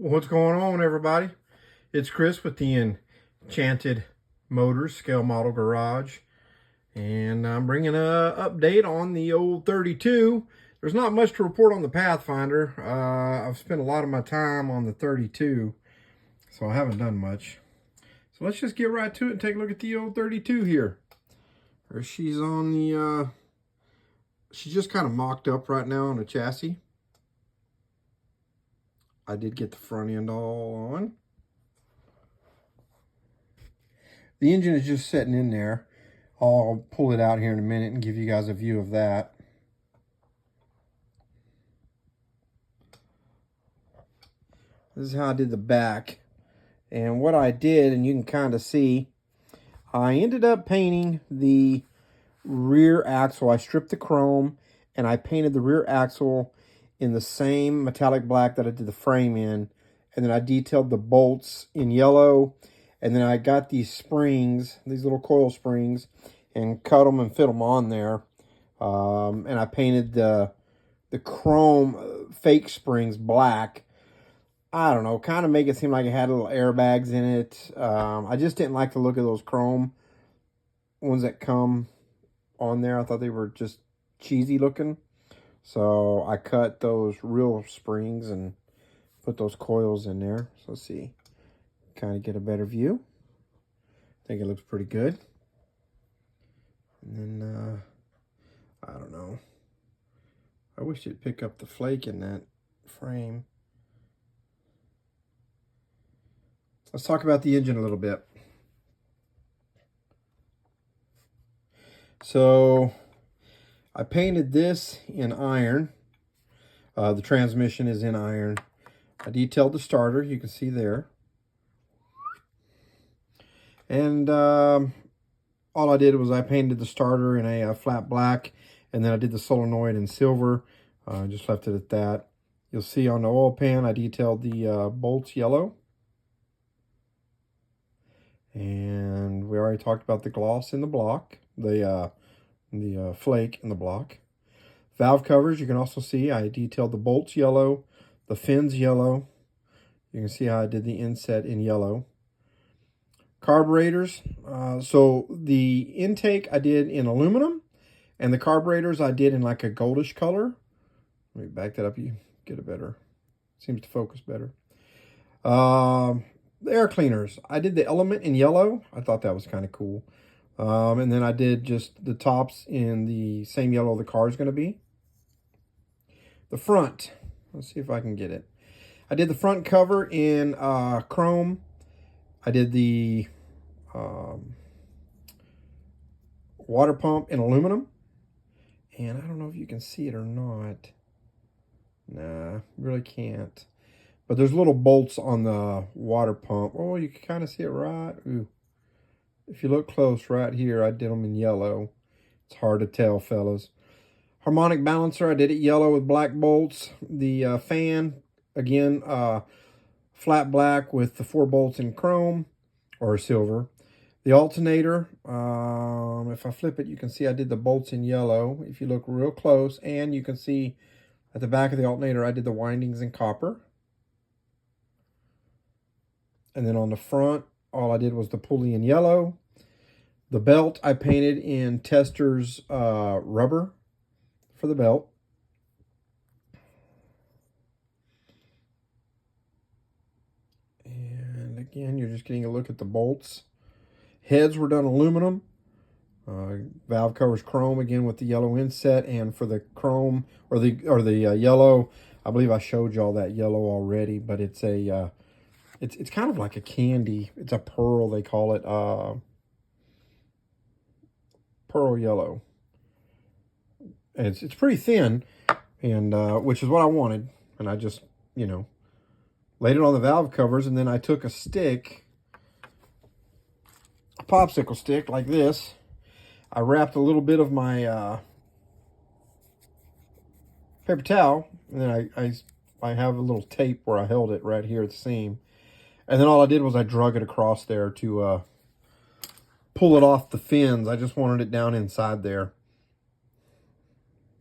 What's going on, everybody? It's Chris with the Enchanted Motors Scale Model Garage, and I'm bringing an update on the old 32. There's not much to report on the Pathfinder. I've spent a lot of my time on the 32, so I haven't done much. So let's just get right to it and take a look at the old 32 here. She's on the, she's just kind of mocked up right now on the chassis. I did get the front end all on. The engine is just sitting in there. I'll pull it out here in a minute and give you guys a view of that. This is how I did the back. And what I did, and you can kind of see, I ended up painting the rear axle. I stripped the chrome and I painted the rear axle in the same metallic black that I did the frame in. And then I detailed the bolts in yellow. And then I got these springs, these little coil springs, and cut them and fit them on there. And I painted the chrome fake springs black. I don't know, kind of make it seem like it had little airbags in it. I just didn't like the look of those chrome ones that come on there. I thought they were just cheesy looking. So I cut those real springs and put those coils in there. So let's see. Kind of get a better view. I think it looks pretty good. And then, I don't know. I wish it'd pick up the flake in that frame. Let's talk about the engine a little bit. So, I painted this in iron. The transmission is in iron. I detailed the starter, you can see there. And all I did was I painted the starter in a flat black, and then I did the solenoid in silver. Just left it at that. You'll see on the oil pan I detailed the bolts yellow. And we already talked about the gloss in the block, the flake in the block. Valve covers, you can also see I detailed the bolts yellow, the fins yellow. You can see how I did the inset in yellow. Carburetors, so the intake I did in aluminum, and the carburetors I did in like a goldish color. Let me back that up, you get a better, seems to focus better. The air cleaners, I did the element in yellow. I thought that was kind of cool. And then I did just the tops in the same yellow the car is going to be. The front, let's see if I can get it. I did the front cover in chrome. I did the water pump in aluminum. And I don't know if you can see it or not. Nah, really can't. But there's little bolts on the water pump. Oh, you can kind of see it right. Ooh. If you look close right here, I did them in yellow. It's hard to tell, fellas. Harmonic balancer, I did it yellow with black bolts. The fan, again, flat black with the 4 bolts in chrome or silver. The alternator, if I flip it, you can see I did the bolts in yellow. If you look real close, and you can see at the back of the alternator, I did the windings in copper. And then on the front, all I did was the pulley in yellow. The belt I painted in Tester's rubber for the belt. And again, you're just getting a look at the bolts. Heads were done aluminum. Valve covers chrome again with the yellow inset, and for the chrome or the yellow, I believe I showed you all that yellow already, but it's a it's kind of like a candy. It's a pearl, they call it, pearl yellow. And it's pretty thin, and which is what I wanted. And I just, you know, laid it on the valve covers, and then I took a stick, a popsicle stick like this. I wrapped a little bit of my paper towel, and then I have a little tape where I held it right here at the seam. And then all I did was I drug it across there to pull it off the fins. I just wanted it down inside there.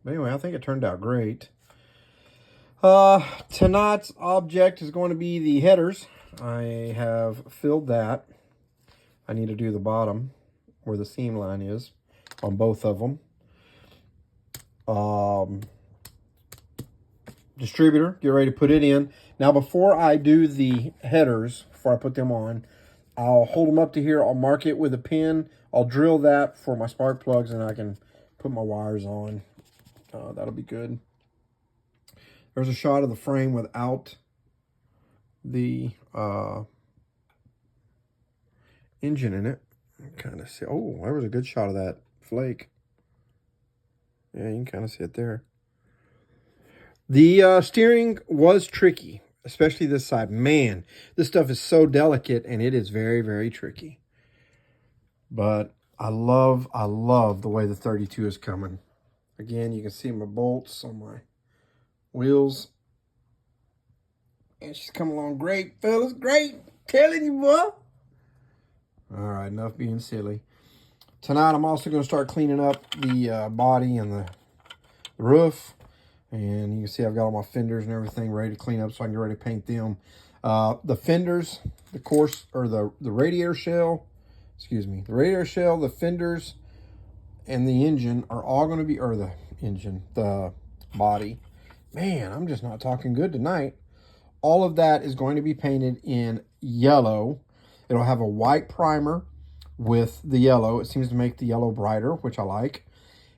But anyway, I think it turned out great. Tonight's object is going to be the headers. I have filled that. I need to do the bottom where the seam line is on both of them. Distributor, get ready to put it in. Now, before I do the headers, before I put them on, I'll hold them up to here. I'll mark it with a pin. I'll drill that for my spark plugs, and I can put my wires on. That'll be good. There's a shot of the frame without the engine in it. Kind of see. Oh, there was a good shot of that flake. Yeah, you can kind of see it there. The steering was tricky, especially this side. Man, this stuff is so delicate, and it is very, very tricky. But I love the way the 32 is coming. Again, you can see my bolts on my wheels. And she's coming along great, fellas. Great. Telling you, boy. All right, enough being silly. Tonight, I'm also going to start cleaning up the body and the roof. And you can see I've got all my fenders and everything ready to clean up so I can get ready to paint them. The fenders, the radiator shell, the radiator shell, the fenders, and the engine are all going to be, or the body. Man, I'm just not talking good tonight. All of that is going to be painted in yellow. It'll have a white primer with the yellow. It seems to make the yellow brighter, which I like.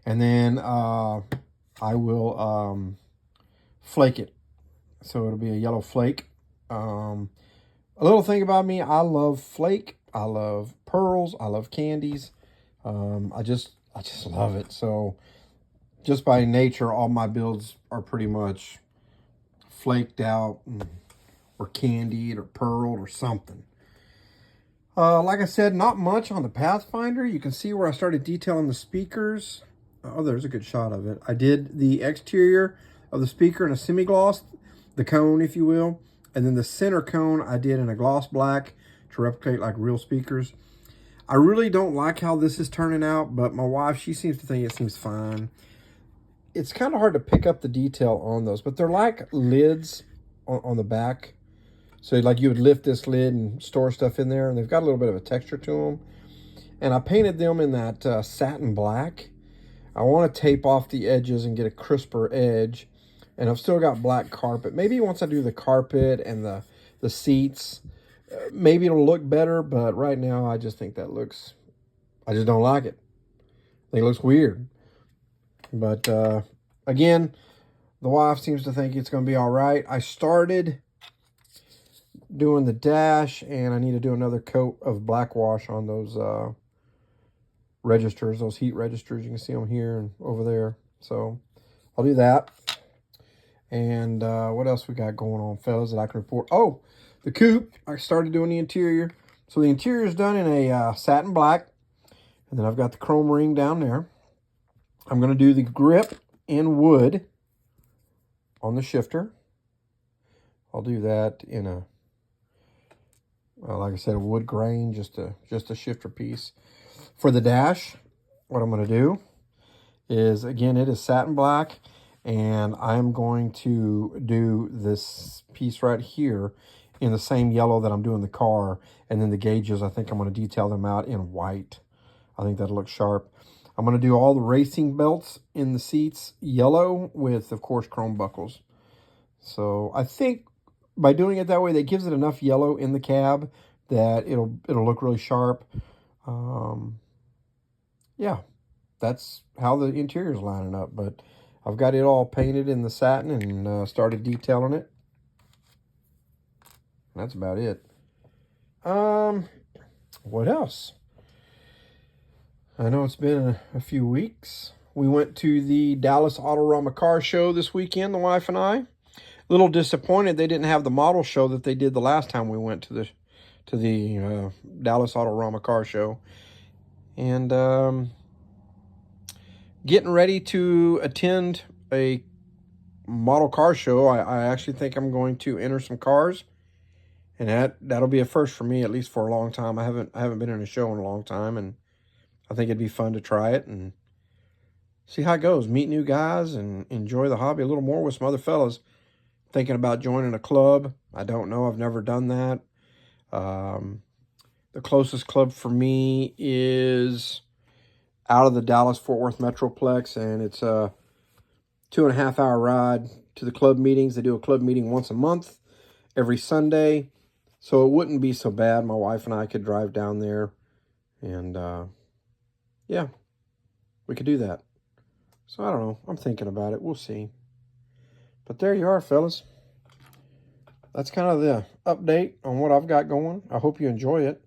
And then I will flake it. So it'll be a yellow flake. A little thing about me, I love flake. I love pearls. I love candies. I just love it. So just by nature, all my builds are pretty much flaked out or candied or pearled or something. Like I said, not much on the Pathfinder. You can see where I started detailing the speakers. Oh, there's a good shot of it. I did the exterior of the speaker in a semi-gloss, the cone, if you will. And then the center cone I did in a gloss black to replicate like real speakers. I really don't like how this is turning out, but my wife, she seems to think it seems fine. It's kind of hard to pick up the detail on those, but they're like lids on the back. So like you would lift this lid and store stuff in there, and they've got a little bit of a texture to them. And I painted them in that satin black. I want to tape off the edges and get a crisper edge. And I've still got black carpet. Maybe once I do the carpet and the seats, maybe it'll look better. But right now, I just think that looks, I just don't like it. I think it looks weird. But again, the wife seems to think it's going to be all right. I started doing the dash, and I need to do another coat of black wash on those registers, those heat registers. You can see them here and over there. So I'll do that. And what else we got going on, fellas, that I can report? Oh, the coupe. I started doing the interior. So the interior is done in a satin black. And then I've got the chrome ring down there. I'm going to do the grip in wood on the shifter. I'll do that in a, well, like I said, a wood grain, just a shifter piece. For the dash, what I'm going to do is, again, it is satin black. And I'm going to do this piece right here in the same yellow that I'm doing the car. And then the gauges, I think I'm going to detail them out in white. I think that'll look sharp. I'm going to do all the racing belts in the seats yellow with, of course, chrome buckles. So I think by doing it that way, that gives it enough yellow in the cab that it'll look really sharp. Yeah, that's how the interior is lining up. But I've got it all painted in the satin and started detailing it. That's about it. What else? I know it's been a few weeks. We went to the Dallas Autorama car show this weekend, the wife and I. A little disappointed they didn't have the model show that they did the last time we went to the Dallas Autorama car show. And getting ready to attend a model car show. I actually think I'm going to enter some cars, and that'll be a first for me, at least for a long time. I haven't been in a show in a long time, and I think it'd be fun to try it and see how it goes. Meet new guys and enjoy the hobby a little more with some other fellas. thinking about joining a club. I don't know. I've never done that. The closest club for me is out of the Dallas-Fort Worth Metroplex, and it's a 2.5-hour ride to the club meetings. They do a club meeting once a month, every Sunday, so it wouldn't be so bad. My wife and I could drive down there, and yeah, we could do that. So I don't know. I'm thinking about it. We'll see. But there you are, fellas. That's kind of the update on what I've got going. I hope you enjoy it.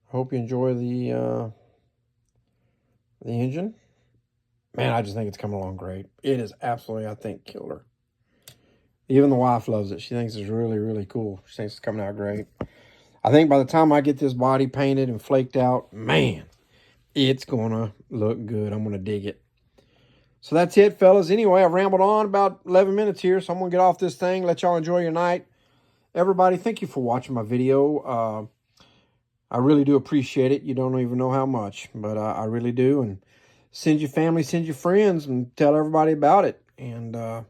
I hope you enjoy the engine. Man, I just think it's coming along great. It is absolutely, I think, killer. Even the wife loves it. She thinks it's really, really cool. She thinks it's coming out great. I think by the time I get this body painted and flaked out, man, it's going to look good. I'm going to dig it. So that's it, fellas. Anyway, I rambled on about 11 minutes here, so I'm going to get off this thing, let y'all enjoy your night. Everybody, thank you for watching my video. I really do appreciate it. You don't even know how much, but I really do. And send your family, send your friends, and tell everybody about it. And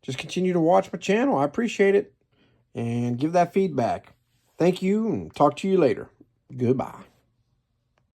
just continue to watch my channel. I appreciate it. And give that feedback. Thank you, and talk to you later. Goodbye.